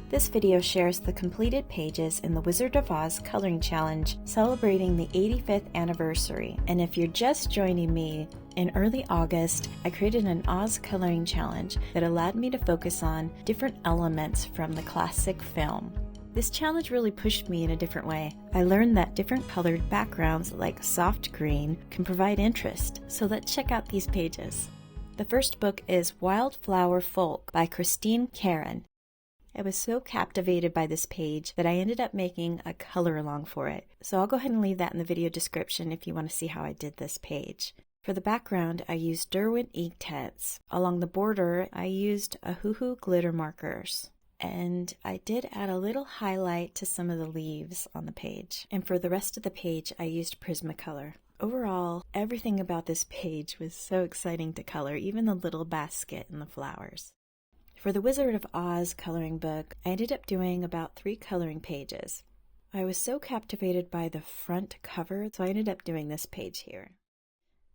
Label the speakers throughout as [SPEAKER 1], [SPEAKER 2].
[SPEAKER 1] This video shares the completed pages in the Wizard of Oz Coloring Challenge celebrating the 85th anniversary. And if you're just joining me, in early August, I created an Oz Coloring Challenge that allowed me to focus on different elements from the classic film. This challenge really pushed me in a different way. I learned that different colored backgrounds like soft green can provide interest, so let's check out these pages. The first book is Wildflower Folk by Christine Caron. I was so captivated by this page that I ended up making a color along for it. So I'll go ahead and leave that in the video description if you want to see how I did this page. For the background, I used Derwent Inktense. Along the border, I used Ohuhu glitter markers. And I did add a little highlight to some of the leaves on the page. And for the rest of the page, I used Prismacolor. Overall, everything about this page was so exciting to color, even the little basket and the flowers. For the Wizard of Oz coloring book, I ended up doing about 3 coloring pages. I was so captivated by the front cover, so I ended up doing this page here.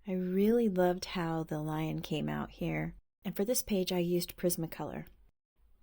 [SPEAKER 1] I really loved how the lion came out here, and for this page I used Prismacolor.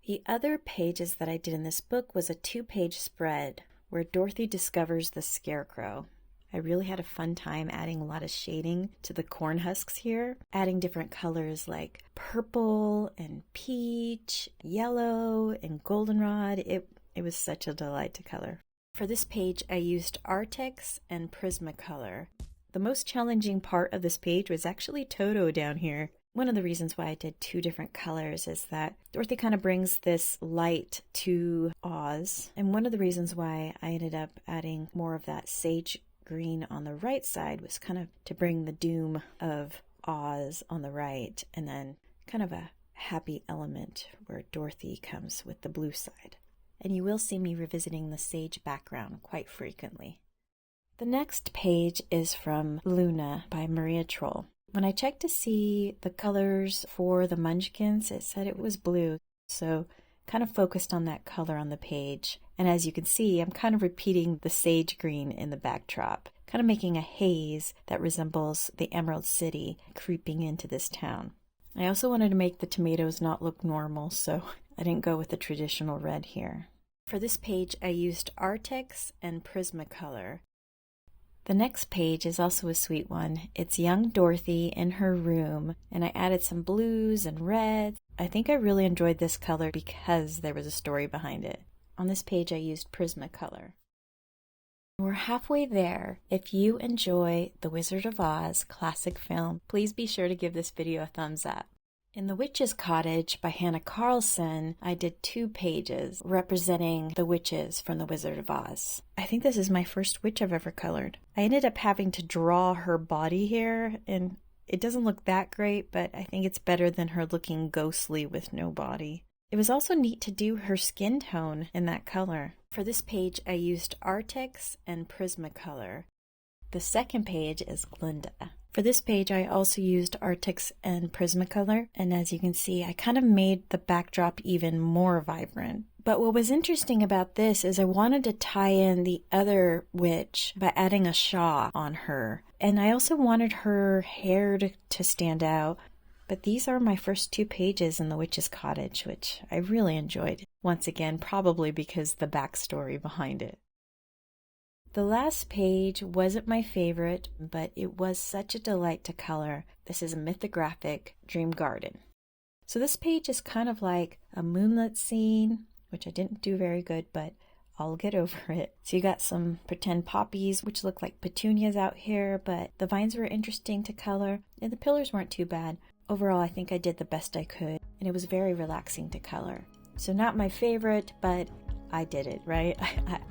[SPEAKER 1] The other pages that I did in this book was a 2-page spread where Dorothy discovers the scarecrow. I really had a fun time adding a lot of shading to the corn husks here, adding different colors like purple and peach, yellow and goldenrod. It was such a delight to color. For this page, I used Artex and Prismacolor. The most challenging part of this page was actually Toto down here. One of the reasons why I did 2 different colors is that Dorothy kind of brings this light to Oz, and one of the reasons why I ended up adding more of that sage green on the right side was kind of to bring the doom of Oz on the right, and then kind of a happy element where Dorothy comes with the blue side. And you will see me revisiting the sage background quite frequently. The next page is from Luna by Maria Troll. When I checked to see the colors for the Munchkins, it said it was blue, so kind of focused on that color on the page. And as you can see, I'm kind of repeating the sage green in the backdrop, kind of making a haze that resembles the Emerald City creeping into this town. I also wanted to make the tomatoes not look normal, so I didn't go with the traditional red here. For this page, I used Artex and Prismacolor. The next page is also a sweet one. It's young Dorothy in her room, and I added some blues and reds. I think I really enjoyed this color because there was a story behind it. On this page I used Prismacolor. We're halfway there. If you enjoy the Wizard of Oz classic film, please be sure to give this video a thumbs up. In The Witch's Cottage by Hannah Carlson, I did 2 pages representing the witches from The Wizard of Oz. I think this is my first witch I've ever colored. I ended up having to draw her body here, and it doesn't look that great, but I think it's better than her looking ghostly with no body. It was also neat to do her skin tone in that color. For this page, I used Artex and Prismacolor. The second page is Glinda. For this page, I also used Artex and Prismacolor, and as you can see, I kind of made the backdrop even more vibrant. But what was interesting about this is I wanted to tie in the other witch by adding a shawl on her, and I also wanted her hair to stand out. But these are my first 2 pages in The Witch's Cottage, which I really enjoyed. Once again, probably because the backstory behind it. The last page wasn't my favorite, but it was such a delight to color. This is a mythographic dream garden. So this page is kind of like a moonlit scene, which I didn't do very good, but I'll get over it. So you got some pretend poppies, which look like petunias out here, but the vines were interesting to color, and the pillars weren't too bad. Overall, I think I did the best I could, and it was very relaxing to color. So not my favorite, but I did it, right?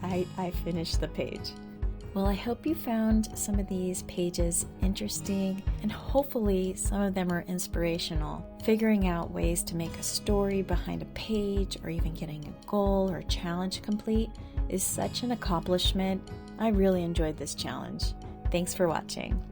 [SPEAKER 1] I finished the page. Well, I hope you found some of these pages interesting, and hopefully some of them are inspirational. Figuring out ways to make a story behind a page, or even getting a goal or challenge complete, is such an accomplishment. I really enjoyed this challenge. Thanks for watching.